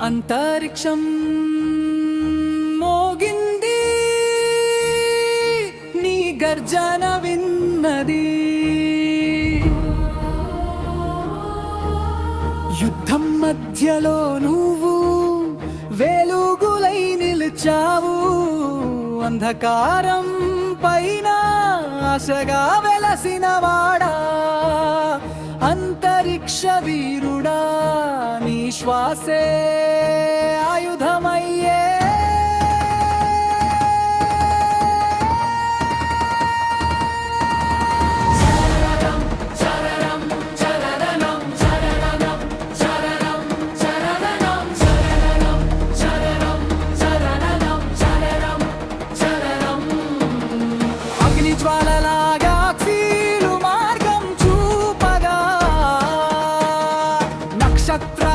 అంతరిక్షం మోగింది, నీ గర్జన విన్నది. యుద్ధం మధ్యలో నువ్వు వెలుగులై నిలిచావు. అంధకారం పైన ఆశగా వెలసిన వాడా, అంతరిక్ష వీరుడా, నీ శ్వాసే ఆయుధమయ్యే. జ్వాలలాగా మార్గం చూపగా నక్షత్ర